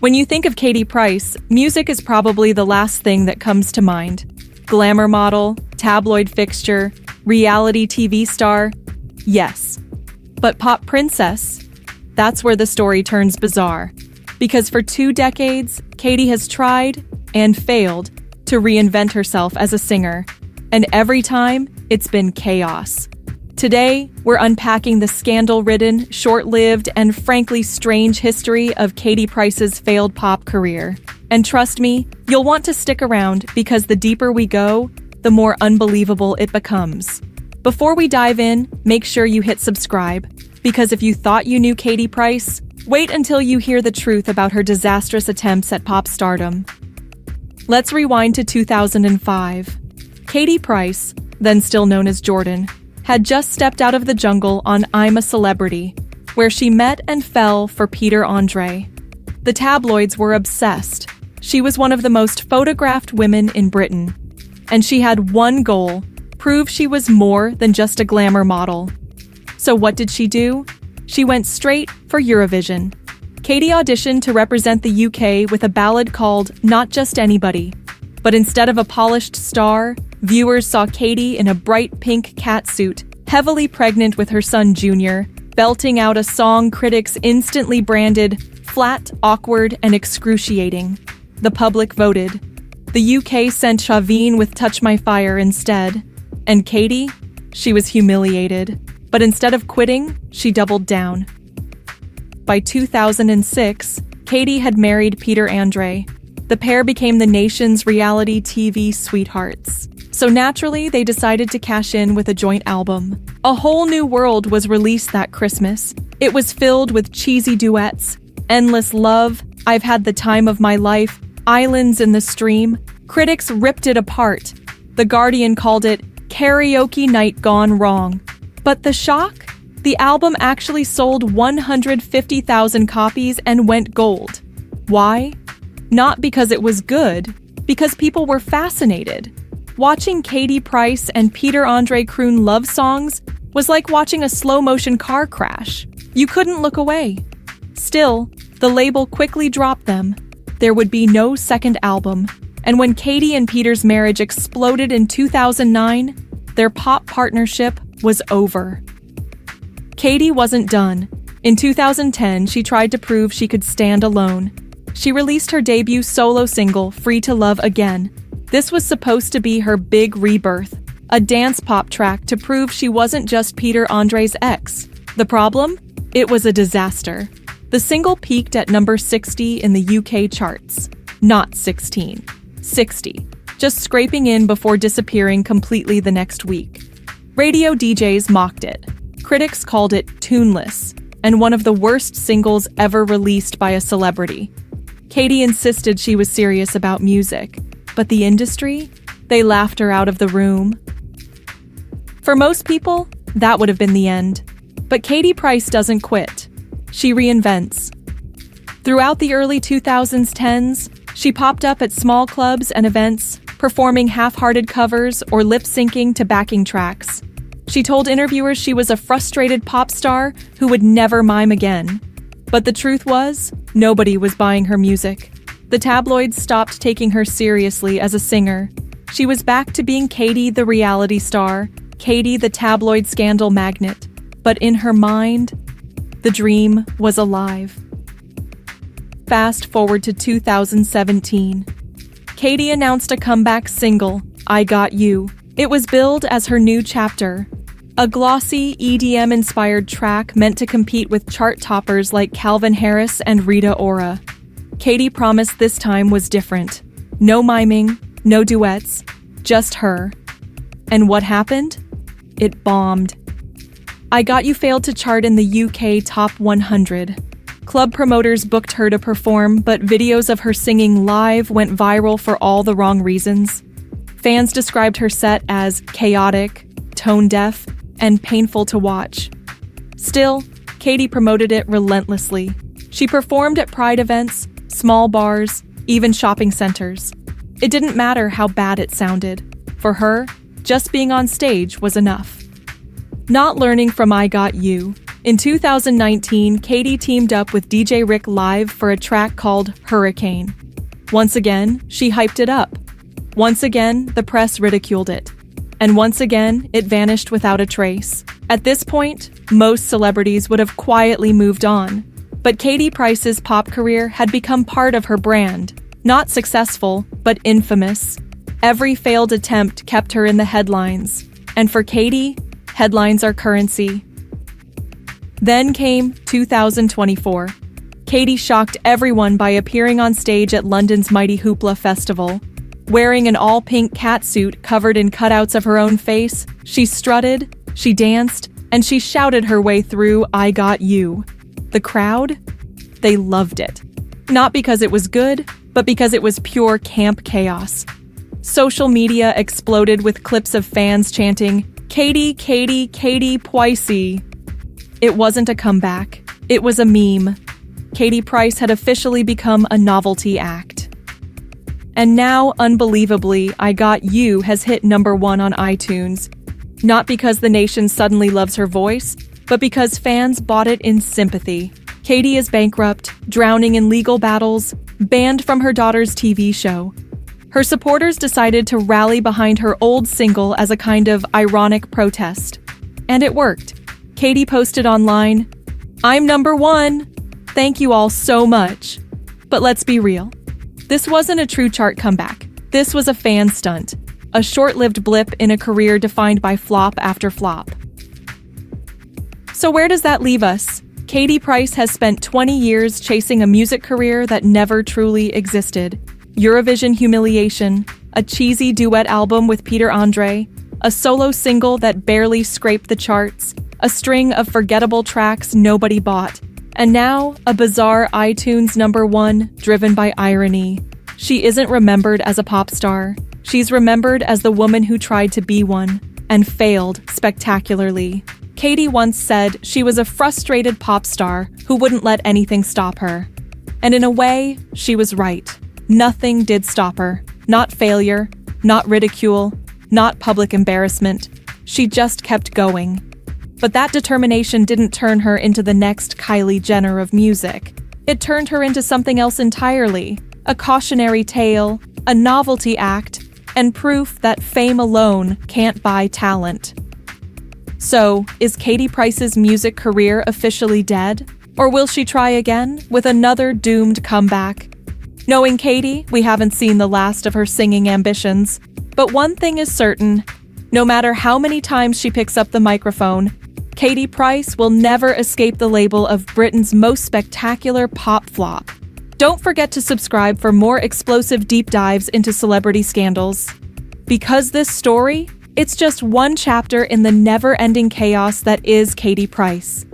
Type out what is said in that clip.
When you think of Katie Price, music is probably the last thing that comes to mind. Glamour model, tabloid fixture, reality TV star, yes. But pop princess? That's where the story turns bizarre. Because for 2 decades, Katie has tried and failed to reinvent herself as a singer. And every time, it's been chaos. Today, we're unpacking the scandal-ridden, short-lived, and frankly strange history of Katie Price's failed pop career. And trust me, you'll want to stick around because the deeper we go, the more unbelievable it becomes. Before we dive in, make sure you hit subscribe, because if you thought you knew Katie Price, wait until you hear the truth about her disastrous attempts at pop stardom. Let's rewind to 2005. Katie Price, then still known as Jordan, had just stepped out of the jungle on I'm a Celebrity, where she met and fell for Peter Andre. The tabloids were obsessed. She was one of the most photographed women in Britain. And she had one goal: prove she was more than just a glamour model. So what did she do? She went straight for Eurovision. Katie auditioned to represent the UK with a ballad called Not Just Anybody. But instead of a polished star, viewers saw Katie in a bright pink catsuit, heavily pregnant with her son Junior, belting out a song critics instantly branded flat, awkward, and excruciating. The public voted. The UK sent Shavine with Touch My Fire instead. And Katie? She was humiliated. But instead of quitting, she doubled down. By 2006, Katie had married Peter Andre. The pair became the nation's reality TV sweethearts. So naturally, they decided to cash in with a joint album. A Whole New World was released that Christmas. It was filled with cheesy duets, Endless Love, I've Had the Time of My Life, Islands in the Stream. Critics ripped it apart. The Guardian called it karaoke night gone wrong. But the shock? The album actually sold 150,000 copies and went gold. Why? Not because it was good, because people were fascinated. Watching Katie Price and Peter Andre croon love songs was like watching a slow-motion car crash. You couldn't look away. Still, the label quickly dropped them. There would be no second album. And when Katie and Peter's marriage exploded in 2009, their pop partnership was over. Katie wasn't done. In 2010, she tried to prove she could stand alone. She released her debut solo single, Free to Love Again. This was supposed to be her big rebirth, a dance pop track to prove she wasn't just Peter Andre's ex. The problem? It was a disaster. The single peaked at number 60 in the UK charts. Not 16. 60. Just scraping in before disappearing completely the next week. Radio DJs mocked it. Critics called it tuneless, and one of the worst singles ever released by a celebrity. Katie insisted she was serious about music, but the industry? They laughed her out of the room. For most people, that would have been the end. But Katie Price doesn't quit. She reinvents. Throughout the early 2010s, she popped up at small clubs and events, performing half-hearted covers or lip-syncing to backing tracks. She told interviewers she was a frustrated pop star who would never mime again. But the truth was, nobody was buying her music. The tabloids stopped taking her seriously as a singer. She was back to being Katie the reality star, Katie the tabloid scandal magnet. But in her mind, the dream was alive. Fast forward to 2017. Katie announced a comeback single, I Got You. It was billed as her new chapter. A glossy, EDM-inspired track meant to compete with chart toppers like Calvin Harris and Rita Ora. Katie promised this time was different. No miming, no duets, just her. And what happened? It bombed. I Got You failed to chart in the UK Top 100. Club promoters booked her to perform, but videos of her singing live went viral for all the wrong reasons. Fans described her set as chaotic, tone-deaf, and painful to watch. Still, Katie promoted it relentlessly. She performed at Pride events, small bars, even shopping centers. It didn't matter how bad it sounded. For her, just being on stage was enough. Not learning from I Got You. In 2019, Katy teamed up with DJ Rick Live for a track called Hurricane. Once again, she hyped it up. Once again, the press ridiculed it. And once again, it vanished without a trace. At this point, most celebrities would have quietly moved on. But Katy Price's pop career had become part of her brand. Not successful, but infamous. Every failed attempt kept her in the headlines. And for Katy, headlines are currency. Then came 2024. Katy shocked everyone by appearing on stage at London's Mighty Hoopla Festival. Wearing an all-pink catsuit covered in cutouts of her own face, she strutted, she danced, and she shouted her way through I Got You. The crowd? They loved it. Not because it was good, but because it was pure camp chaos. Social media exploded with clips of fans chanting, Katy, Katy, Katy Poissy. It wasn't a comeback. It was a meme. Katy Price had officially become a novelty act. And now, unbelievably, I Got You has hit #1 on iTunes. Not because the nation suddenly loves her voice, but because fans bought it in sympathy. Katy is bankrupt, drowning in legal battles, banned from her daughter's TV show. Her supporters decided to rally behind her old single as a kind of ironic protest. And it worked. Katy posted online, I'm #1. Thank you all so much. But let's be real. This wasn't a true chart comeback. This was a fan stunt. A short-lived blip in a career defined by flop after flop. So where does that leave us? Katy Price has spent 20 years chasing a music career that never truly existed. Eurovision Humiliation, a cheesy duet album with Peter Andre, a solo single that barely scraped the charts, a string of forgettable tracks nobody bought, and now a bizarre iTunes #1 driven by irony. She isn't remembered as a pop star. She's remembered as the woman who tried to be one and failed spectacularly. Katy once said she was a frustrated pop star who wouldn't let anything stop her. And in a way, she was right. Nothing did stop her. Not failure, not ridicule, not public embarrassment. She just kept going. But that determination didn't turn her into the next Kylie Jenner of music. It turned her into something else entirely. A cautionary tale, a novelty act, and proof that fame alone can't buy talent. So, is Katy Price's music career officially dead? Or will she try again with another doomed comeback? Knowing Katy, we haven't seen the last of her singing ambitions. But one thing is certain, no matter how many times she picks up the microphone, Katy Price will never escape the label of Britain's most spectacular pop flop. Don't forget to subscribe for more explosive deep dives into celebrity scandals. Because this story, it's just one chapter in the never-ending chaos that is Katy Price.